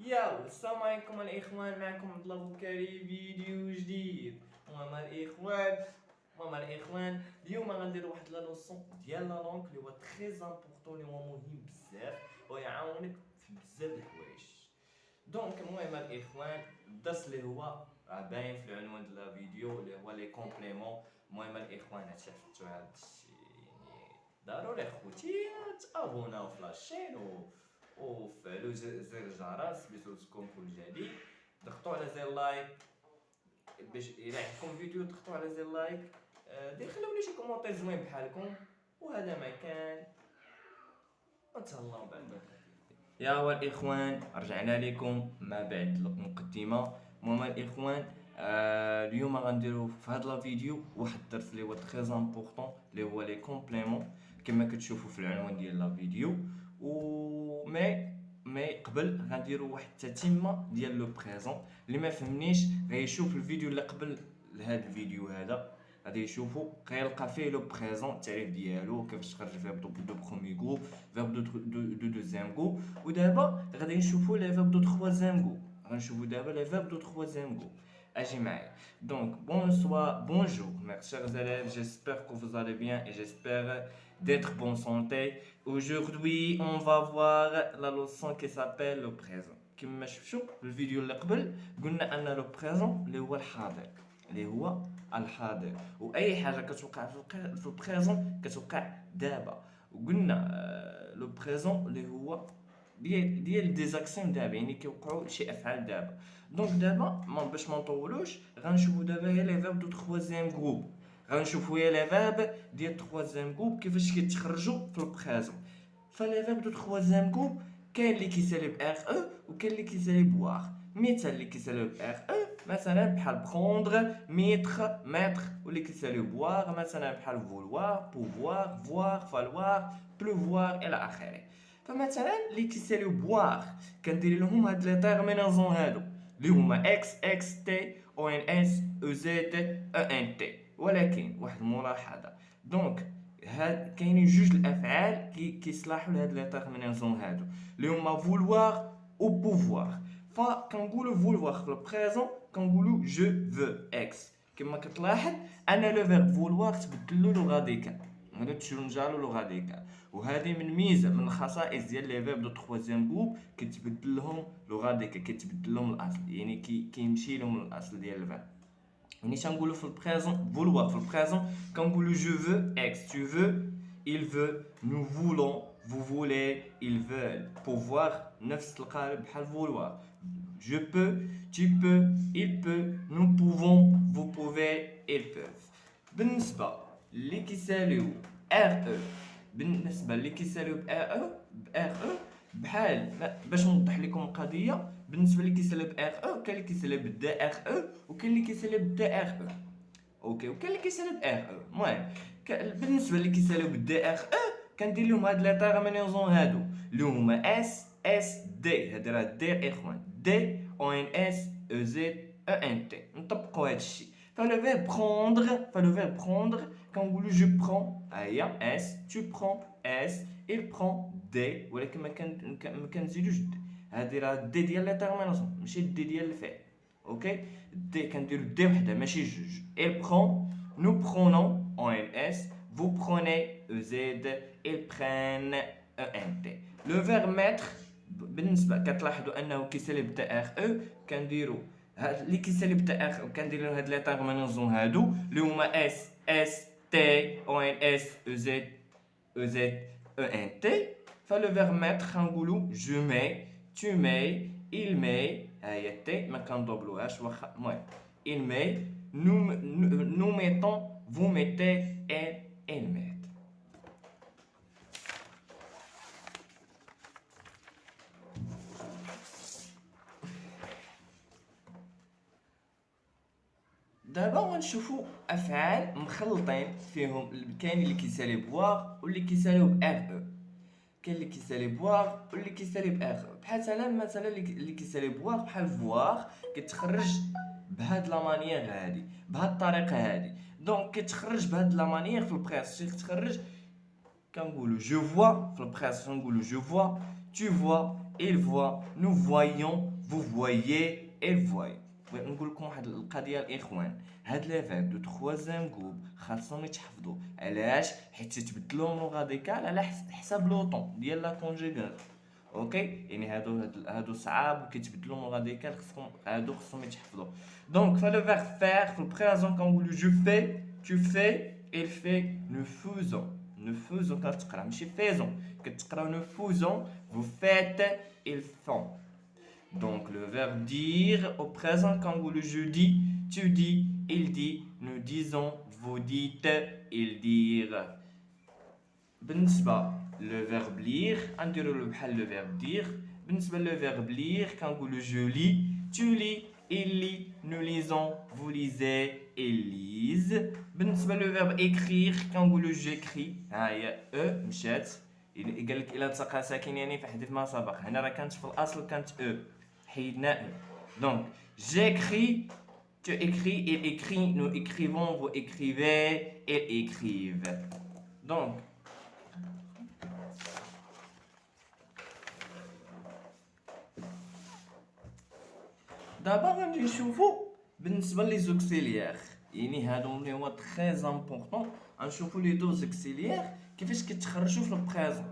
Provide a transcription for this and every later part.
ياو السلام عليكم الاخوان، معكم عبد الله بوكاري فيديو جديد. المهم الاخوان اليوم غندير واحد لا لوسون ديال لا لونغ اللي هو تري امبورطون، اللي هو مهم بزاف ويعاونك في بزاف د الحوايج. دونك المهم الاخوان الدرس اللي هو باين في العنوان ديال الفيديو اللي هو لي كومبليمون. المهم الاخوان شفتوا هذا الشيء يعني ضروري خوتي تابوناو في لاشين وفعلوا زر الجرس بصوتكم كل جديد. ضغطوا على زر لايك باش الى عجبكم فيديو، ضغطوا على زر لايك. خليو لي شي كومونتير زوين بحالكم. وهذا ما كان، ونتهلاو بعد. يا هو الاخوان رجعنا لكم ما بعد المقدمه. المهم الاخوان اليوم غنديرو في هذا الفيديو واحد الدرس اللي هو تري امبورطون اللي هو لي كومبليمون كما كتشوفوا في العنوان ديال الفيديو. و مي قبل غنديرو واحد التتمه ديال لو بريزون. اللي ما فهمنيش غيشوف الفيديو اللي قبل لهذا الفيديو هذا، غادي يشوفوا غيلقى فيه لو بريزون التعريف ديالو، كيفاش تخرج فيرب دو بروميي غروب، فيرب دو دوزيام غروب. ودابا غادي نشوفوا لي فيرب دو تخوازيام غروب، غنشوفوا دابا لي فيرب دو تخوازيام غروب. اجي معايا. Donc bonjour mes chers élèves, j'espère que vous allez bien et j'espère d'être bonne santé. Aujourd'hui on va voir la leçon qui s'appelle le présent. كما شفتوا في الفيديو اللي قبل قلنا ان لو بريزون اللي هو الحاضر، اللي هو الحاضر، واي حاجه كتوقع في البريزون كتوقع دابا. وقلنا لو بريزون اللي هو ديال دي زاكسيون دابا، يعني كيوقعوا شي افعال دابا. دونك دابا باش ما نطولوش غنشوفوا دابا هي لي فيرب دو تخوازيام جروب، غنشوفوا هي لي فيرب ديال تخوازيام جروب كيفاش كيتخرجوا في البريزون. فلي فيرب دو تخوازيام جروب كاين اللي كيسالي ب ار او وكاين اللي كيسالي بواغ. مثال اللي كيسالي ب ار او مثلا بحال بروندر، ميتر، ميتر، واللي كيسالي بواغ مثلا بحال فولوار، بوفوار، فوار، فالوار، بلوفوار الى اخره. فمثلا اللي كيساليو بواغ كندير لهم هاد لي تيرمينازون هادو اللي هما اكس اكس تي او ان اس او زد او ان تي. ولكن واحد الملاحظه، دونك هاد كاينين جوج الافعال كيصلحوا لهاد لي تيرمينازون هادو اللي هما فولوار و بوفوار. فكنقولوا فولوار في البريزون كنقولوا جو فو اكس. كما كتلاحظ ان لو فيرب فولوار تبدلو لو غاديكال، هذا تشونجالو لو غاديكال. وهذه من ميزه من الخصائص ديال لي فيرب دو تخوازيام جروب، كيتبدل لهم لو غاديكال، كيتبدل لهم الاصل، يعني كيمشي لهم الاصل ديال الفيرب. يعني تنقولوا في البريزون فولوار في البريزون كنقولوا جو فو اكس، tu veux, il veut, nous voulons, vous voulez, ils veulent. pouvoir نفس القالب بحال فولوار. je peux, tu peux, il peut, nous pouvons, vous pouvez, ils peuvent. بالنسبه اللي كيساليو ار او، بالنسبه اللي كيساليو ب ار او بحال باش نوضح لكم القضيه. بالنسبه اللي كيسالي ب ار او كاين اللي كيسالي بالدي ار او وكاين اللي كيسالي بالدي ار او، اوكي، وكاين اللي كيسالي ب ار او. المهم بالنسبه اللي كيساليو بالدي ار او كندير لهم هاد لي تيرمينازون هادو اللي هما اس اس دي. هادي راه دي اخوان، دي او ان اس او زد او ان تي. نطبقوا هاد الشيء. فلو فيرب بروندر كنقولوا جو برون، هي اس، tu prends اس، il prend دي، ولكن ما كنزيدوش دي. هادي راه دي ديال لي تيرميناسيون ماشي دي ديال الفعل، اوكي. دي كنديرو دي وحده ماشي جوج. il prend، nous prenons en ns، vous prenez ez، ils prennent ent. لو فيرب ميتر بالنسبه كتلاحظوا انه كيسالي بتا ار او كنديرو هاد اللي كيسالي بتا ار او كنديرو هاد لي تيرميناسيون هادو اللي هما اس اس تي او ان اس او زد او زد او ان تي. فلو فيرب ميتر غنقولو جو مي، tu mets، il met، ها هي تي ما كندوبلوهاش واخا. المهم il met، nous mettons، vous mettez، elle met. دابا غنشوفوا افعال مخلطين فيهم كاين اللي كيسالي بواغ واللي كيساليو ب ار او، كاين اللي كيسالي بواغ واللي كيسالي ب ار او. بحال مثلا اللي كيسالي بواغ بحال فواغ كتخرج بهاد لا مانيير هادي، بهاد الطريقه هادي. دونك كتخرج بهاد لا مانيير في البريس كتخرج كنقولوا جو فوا في البريس كنقولوا جو فوا، tu vois، il voit, nous voyons, vous voyez, elle voit. نقول لكم واحد القضيه الاخوان، هاد لي فيرب دو تخوازيام جروب خاصهم يتحفظوا. علاش؟ حيت تبدلوا لغه ديكال على حساب لوطون ديال لا كونجيغاسيون. اوكي، يعني هادو صعاب وكيتبدلوا لغه ديكال، خصهم يتحفظوا. دونك فلو فيرب فير في البريزون كنقولوا جو في، tu fais، il fait، nous faisons. nous faisons كتقرا ماشي faisons، كتقراو nous faisons، vous faites، ils font. Donc le verbe dire au présent quand vous le je dis, tu dis, il dit, nous disons, vous dites, ils dirent. بالنسبة le verbe lire نديرو له بحال le verbe dire. بالنسبة le verbe lire quand vous le je lis, tu lis, il lit, nous lisons, vous lisez, ils lisent. بالنسبة le verbe écrire quand vous le j'écris، ها هي e مشات، قال لك إلا التقى ساكنين فاحذف ما سبق. هنا راه كانت في الأصل كانت e، حيدنا e. Donc j'écris، tu écris، il écrit، nous écrivons، vous écrivez، ils écrivent. Donc دابا غادي نشوفو بالنسبه لي زوكسيليير، يعني هادو اللي هو تري امبورطون. غنشوفو لي دو زوكسيليير كيفاش كيتخرجوا في البريزون.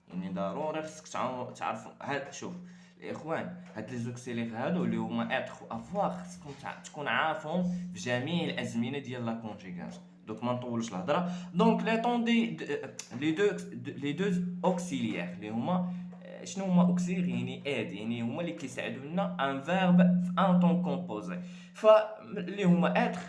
يعني ضروري خصك تعرفوا. هاد شوف الاخوان، هاد لي زوكسيليير هادو اللي هما اتر و افوار خصكم تكون عارفهم في جميع الازمنه ديال لا كونجيغاسيون. دوك ما نطولش الهضره. دونك لي طون دي لي دو اوكسيليير اللي هما شنو هما اوكسيليير؟ يعني اد، يعني هما اللي كيساعدوا لنا ان فيرب في ان طون كومبوزي. فاللي هما اتر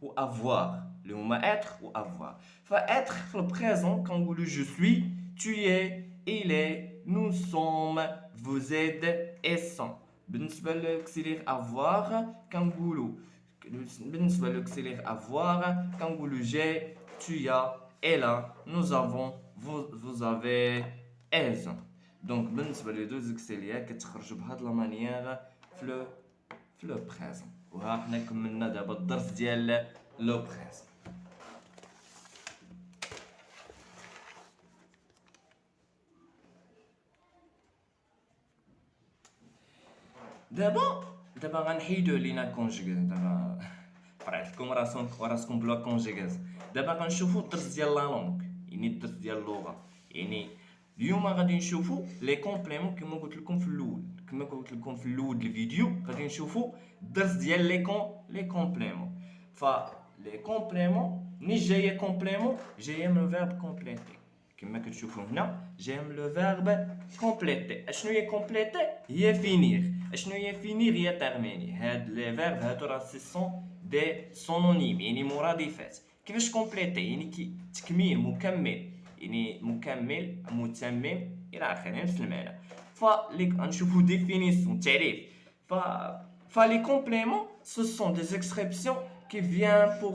و افوار، اللي هما اتر و افوار. فاتر في البريزون كنقولوا جو سوي، tu es، il est، nous sommes، vous êtes، elles sont. بالنسبه للاوكسيليير افوار كنقولوا، بالنسبه للاوكسيليير افوار كنقولوا جي، tu as، elle a، nous avons، vous avez، elles ont. دونك بالنسبه لي دو زوكسيليير كتخرجوا بهاد لا مانيير في لو بريزون. وها حنا كملنا دابا الدرس ديال لو بريزون. دابا غنحيدو لينا كونجيغاز. دابا فرعت لكم راسكم بلا كونجيغاز. دابا غنشوفو الدرس ديال لا لونغ، يعني الدرس ديال اللغه. يعني اليوم غادي نشوفو لي كومبليمون كما قلت لكم في الاول الفيديو. غادي نشوفو الدرس ديال لي كومبليمون. لي كومبليمون ملي جايه كومبليمون جايه من الفيرب كومبليتي، كما كتشوفوا هنا جايه من لو فيرب كومبليتي. اشنو هي كومبليتي؟ هي فينير. اشنو هي فينير؟ هي تيرميني. هاد لي فيرب هادو راه سي سون دي سونونيم، يعني مرادفات. كيفاش كومبليتي؟ يعني تكميل، مكمل، يعني مكمل، متمم الى اخره، نفس المعنى. غنشوفوا ديفينيسيون، تعريف. les compléments ce sont des expressions qui viennent pour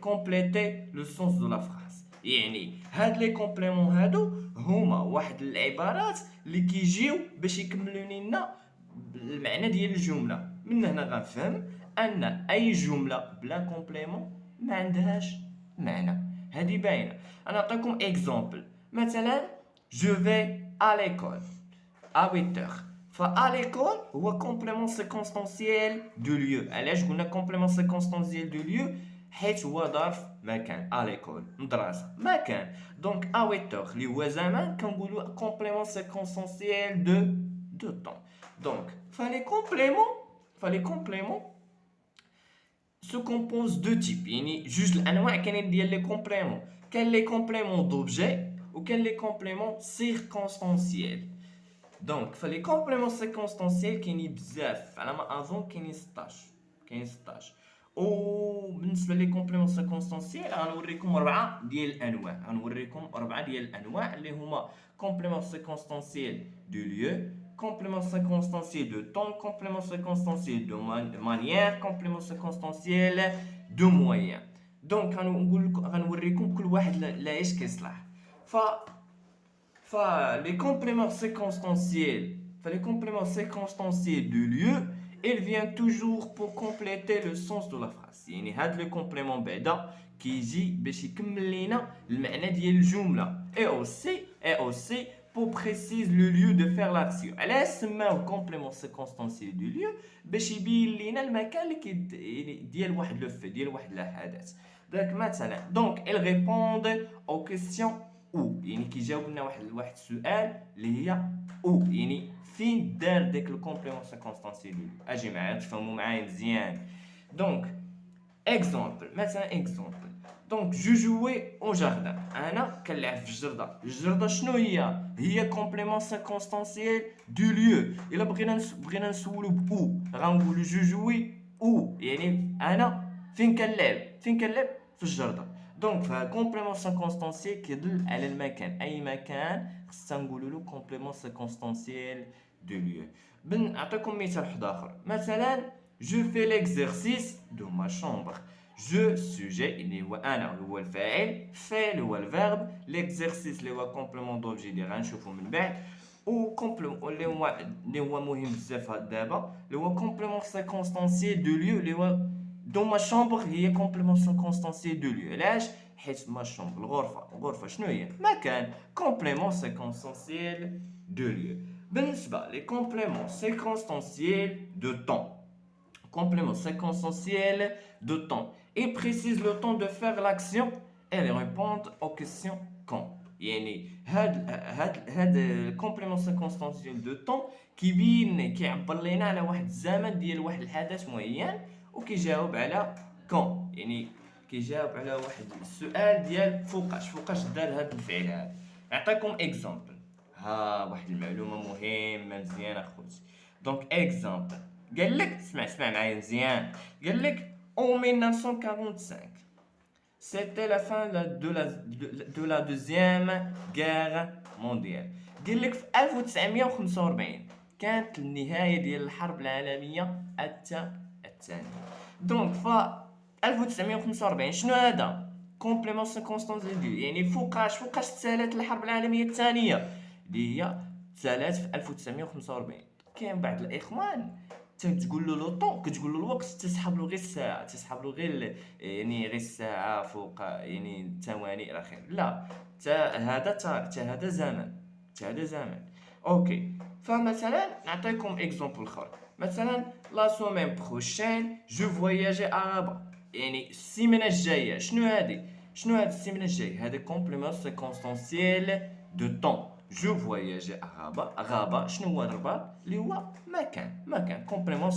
compléter le sens de la phrase. يعني هاد لي كومبليمون هادو هما واحد العبارات اللي كيجيو باش يكملوا لنا المعنى ديال الجمله. من هنا غنفهم ان اي جمله بلا كومبليمون ما عندهاش معنى. هذه باينه. انا نعطيكم اكزامبل. مثلا je vais à l'école à 8h. فا l'école هو كومبليمون سيكونستانسيال دو ليو. علاش قلنا كومبليمون سيكونستانسيال دو ليو؟ حيت هو ظرف مكان. à l'école مدرسه، مكان. دونك à 8h اللي هو زمان كنقولوا كومبليمون سيكونستانسيال دو طون. دونك فلي كومبليمون se compose de types. يعني جوج الانواع كاينين ديال لي كومبليمون. كاين لي كومبليمون دوبجي وكاين لي كومبليمون سيركونستانسيال. دونك فلي كومبليمون سيركونستانسيال كاينين بزاف، على ما اظن كاينين 16. وبالنسبه لي كومبليمون سيركونستانسيال غنوريكم 4 ديال الانواع اللي هما كومبليمون سيركونستانسيال دو ليو، complément circonstanciel de temps, complément circonstanciel de manière, complément circonstanciel de moyen. Donc غنوريكم كل واحد لاش كيصلح. les compléments circonstanciels de lieu, ils viennent toujours pour compléter le sens de la phrase. يعني هاد لي كومبليمون بعدا كيجي باش يكمل لينا المعنى ديال الجمله. et aussi pour précise le lieu de faire l'action. علاش سماوه complément circonstanciel du lieu باش يبين لينا المكان اللي ديال واحد لو في ديال واحد الحدث. داك مثلا دونك elles répondent aux questions où يعني كيجاوب لنا واحد السؤال اللي هي où يعني فين دار داك الكومبليمون سيركونستانسيال دو lieu. اجي معايا تفهموا معايا مزيان. دونك اكزومبل مثلا اكزومبل دونك جو جوي او جاردان انا كنلعب في الجرده. الجرده شنو هي كومبليمون سيركونستانسيال دو ليو. الا بغينا نسولو بو غنقولو جو جوي او يعني انا فين كنلعب في الجرده. دونك فكومبليمون سيركونستانسيال كيدل على المكان، اي مكان خصنا نقولوا له كومبليمون سيركونستانسيال دو ليو. نعطيكم مثال واحد اخر مثلا جو في ليكزيرسيس دو ما شومبر. جو سوجي اللي هو انا هو الفاعل، في اللي هو الفيرب، ليكزيرسيس اللي هو كومبليمون دوبجي اللي غنشوفو من بعد، و كومبليمون اللي هو مهم بزاف دابا اللي هو كومبليمون سيركونستانسيال دو ليو اللي هو دو ما شومبر. هي كومبليمون سيركونستانسيال دو ليو علاش؟ حيت ما شومبر الغرفه شنو هي؟ مكان. كومبليمون سيركونستانسيال دو ليو. بالنسبه لي كومبليمون سيركونستانسيال دو طون، complément circonstanciel de temps. Il précise le temps de faire l'action et il répond aux questions quand. يعني هاد الكومبليمون سيركونستانسيال دو طون كيعبر لينا على واحد الزمن ديال واحد الحدث معين وكيجاوب على كون، يعني كيجاوب على واحد السؤال ديال فوقاش دار هاد الفعل هذا. نعطيكم اكزامبل، ها واحد المعلومه مهمه مزيان اخوتي. دونك اكزامبل قال لك اسمع معايا مزيان. قال لك en 1945 c'était la fin de la deuxième guerre mondiale. قال لك في 1945 كانت النهايه ديال الحرب العالميه الثانيه. دونك ف 1945 شنو هذا؟ كومبليمون سيركونستانسيال دو يعني فوقاش تسالات الحرب العالميه الثانيه اللي هي تسالات في 1945. كاين بعض الاخوان تقول له لو طون، كتقول له الوقت تسحب له غير الساعه، تسحب له غير يعني غير الساعه فوق يعني الثواني الى اخره. لا، هذا تاريخ، هذا زمن. اوكي، فمثلا نعطيكم اكزومبل اخر. مثلا لا سومين بروشين جو فواياجي ارابا، يعني السيمانه الجايه. شنو هذه السيمانه الجايه؟ هذا كومبليمون سيركونستانسيال دو طون. جو فواياجي غابة. شنو هو الرباط؟ اللي هو مكان. كومبليمون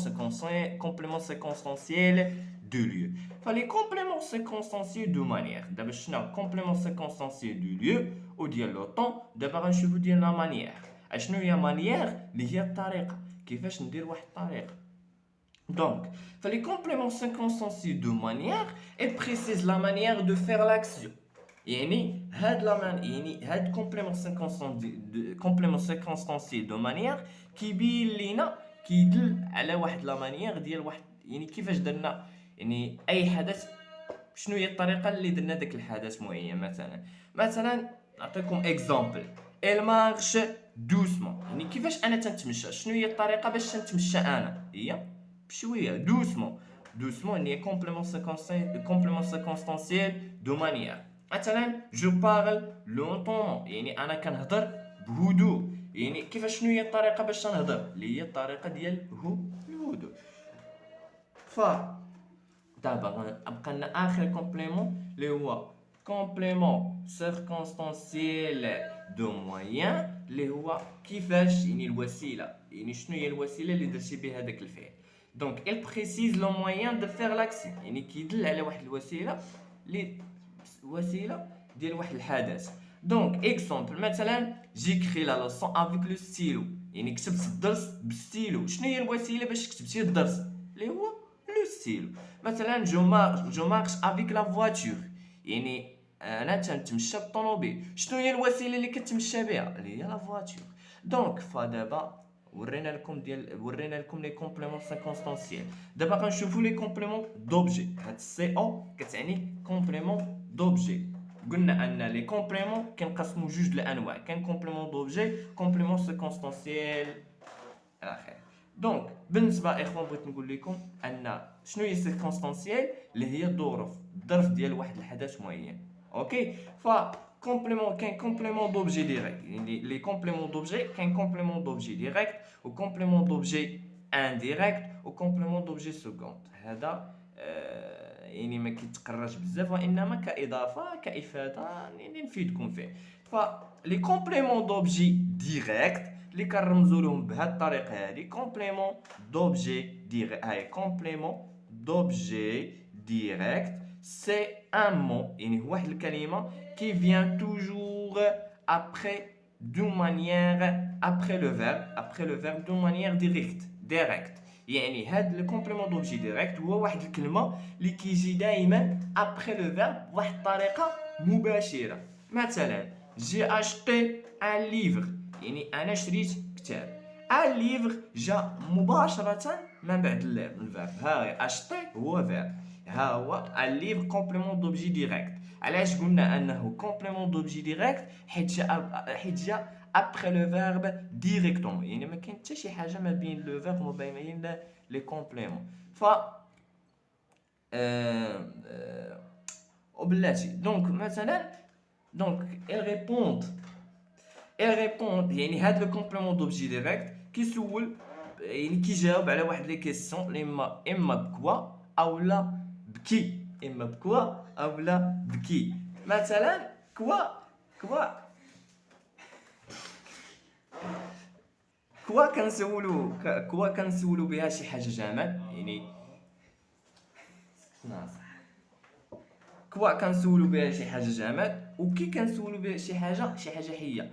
سيركونستانسيال دو ليو. فلي كومبليمون سيركونستانسيال دو مانيير. دابا شنو كومبليمون سيركونستانسيال دو ليو وديال لو طون؟ دابا غنشوفو ديال لا مانيير. شنو هي مانيير؟ اللي هي الطريقه، كيفاش ندير واحد الطريقه. Donc, les compléments circonstanciels de manière, elle précise la manière de faire l'action. يعني هاد كومبليمون سيركونستانسيال دو مانيير كيبين لينا كيدل على واحد لا مانيير ديال واحد، يعني كيفاش درنا يعني اي حدث، شنو هي الطريقه اللي درنا داك الحدث معين. مثلا نعطيكم اكزامبل، elle marche doucement. يعني كيفاش انا تنتمشى، شنو هي الطريقه باش نتمشى انا؟ هي بشويه دوسمون يعني كومبليمون سيركونستانسيال دو مانيير. مثلا جو بارل لونطون، يعني انا كنهضر بهدوء. يعني كيفاش شنو هي الطريقه باش نهضر؟ اللي هي الطريقه ديال الهدوء. ف دابا بقى لنا اخر كومبليمون اللي هو كومبليمون سيركونستانسيال دو موين، اللي هو كيفاش يعني الوسيله، يعني شنو هي الوسيله اللي درتي بها داك الفعل. دونك il précise le moyen de faire l'action، يعني كيدل على واحد الوسيله ديال واحد الحدث. دونك اكزومبل مثلا جيكري لا لوسون افيك لو ستيلو، يعني كتبت الدرس بالستيلو. شنو هي الوسيله باش كتبتي الدرس؟ اللي هو لو ستيلو. مثلا جو مارش افيك لا فواتور، يعني انا تنتمشى بالطوموبيل. شنو هي الوسيله اللي كتمشى بها؟ اللي هي لا فواتور. دونك فدابا ورينا لكم لي كومبليمون سيركونستانسيال. دابا غنشوفوا لي كومبليمون دوبجي. هاد السي او كتعني كومبليمون دوبجي. قلنا ان لي كومبليمون كنقسموا جوج الانواع، كاين كومبليمون دوبجي، كومبليمون سيركونستانسيال الى اخره. دونك بالنسبه اخوان بغيت نقول لكم ان شنو هي سيركونستانسيال، اللي هي الظروف ديال واحد الحدث معين. اوكي، ف complément qu'un complément d'objet direct. Les compléments d'objet qu'un complément d'objet direct ou complément d'objet indirect ou complément d'objet second. هذا يعني ما كيتقراش بزاف وانما كاضافه كافاده يعني نفيدكم فيه. فلي كومبليمون دوبجي ديريكت اللي كنرمزوا لهم بهذه الطريقه هذه كومبليمون دوبجي ديريكت. هاي كومبليمون دوبجي ديريكت سي ان مو يعني هو واحد الكلمه qui vient toujours après d'une manière après le verbe d'une manière directe. يعني هاد لو كومبليمون دوبجي ديريكت هو واحد الكلمه اللي كيجي دائما ابري لو فيرب بواحد الطريقه مباشره. مثلا جي اشتي ان ليفر يعني انا شريت كتاب. ان ليفر جا مباشره من بعد الفيرب. ها اشتي هو فيرب. ها هو ان ليفر كومبليمون دوبجي ديريكت. علاش قلنا انه كومبليمون دوبجي ديريكت؟ حيت جا après le verbe directement يعني ما كاين حتى شي حاجه ما بين لو فيرب وما بين لي كومبليمون. ف وبلاتي دونك مثلا دونك elles répondent يعني هاد لو كومبليمون دوبجي ديريكت كيسول يعني كيجاوب على واحد لي كيسيون اللي اما بكوا او لا بكي. اما بكوا او لا بكي. مثلا كوا كوا كنسولو بها شي حاجه جماد يعني ناصح. كوا كنسولو بها شي حاجه جماد وكي كنسولو بها شي حاجه حيه.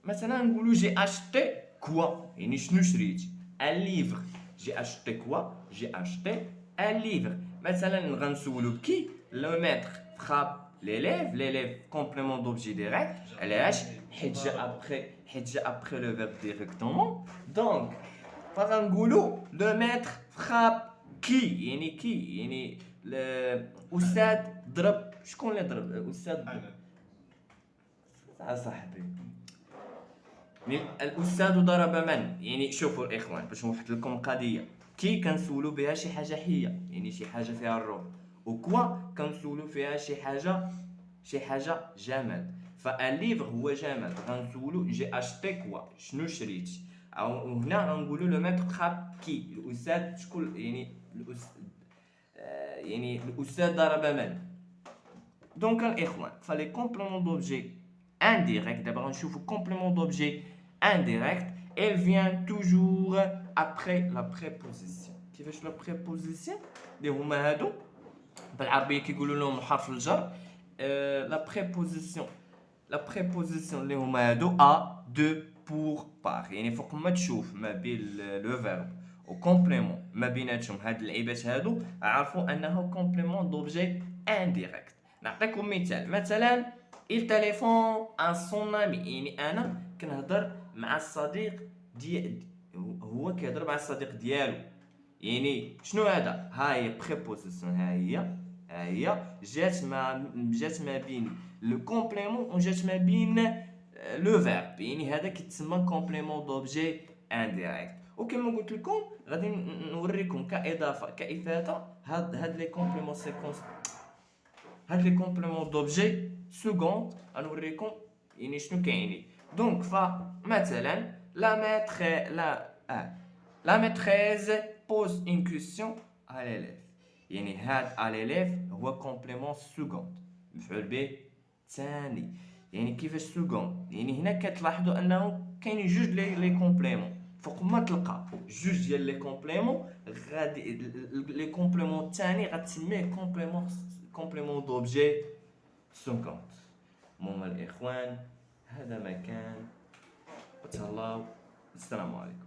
مثلا نقولوا جي اشتي كوا يعني شنو شريت. ان ليفر جي اشتي كوا جي اشتي ان ليفر. مثلا غنسولو بكي لو ميتر فراب ليليف كومبليمون دوبجي ديريكت. علاش؟ حيت جا ابري لو فيرب ديريكتومون. دونك فغنقولوا لو ميتر فراب كي يعني الاستاذ ضرب. شكون اللي ضرب الاستاذ؟ صاحبي الاستاذ ضرب من يعني. شوفوا الاخوان باش نوضح لكم قضيه. كي كنسولوا بها شي حاجه حيه يعني شي حاجه فيها الروح. وكوا كنسولوا فيها شي حاجه جماد. فان ليفر هو جماد غنسولوا جي اشتي كوا شنو شريت. او هنا غنقولوا لو ميتر خاب كي الاستاذ شكون يعني يعني الاستاذ ضرب من. دونك الاخوان فلي كومبليمون دوبجي indirect d'abord غنشوفوا complément d'objet indirect elle vient toujours après la préposition. كيفاش لا préposition اللي هما هادو بالعربيه كيقولوا لهم حرف الجر. لا préposition اللي هما هادو a de pour par يعني فوق ما تشوف ما بين لو فيرب و كومبليمون ما بيناتهم هاد اللعيبات هادو عرفوا انه complément d'objet indirect. نعطيكم مثلا il téléphone à son ami يعني انا كنهضر مع الصديق هو كيهضر مع الصديق ديالو. يعني شنو هذا؟ ها هي بريبوزيسيون. ها هي جات ما بين لو كومبليمون وجات ما بين لو فيرب يعني هذا كيتسمى كومبليمون دوبجي انديريكت. وكما قلت لكم غادي نوريكم كاضافه كافاده هاد لي كومبليمون سيكونس هاد لي كومبليمون دوبجي سكوند غنوريكم يعني شنو كاينين. دونك فمثلا لا ميتريز بوز اون كويسيون ا ليليف يعني هاد ا ليليف هو كومبليمون سكوند مفعول به ثاني. يعني كيفاش سكوند يعني هنا كتلاحظوا انه كاينين جوج لي كومبليمون. فوق ما تلقى جوج ديال لي كومبليمون غادي لي كومبليمون الثاني غتسميه كومبليمون دوبجي سكوند. المهم الاخوان هذا ما كان وتهلاو. السلام عليكم.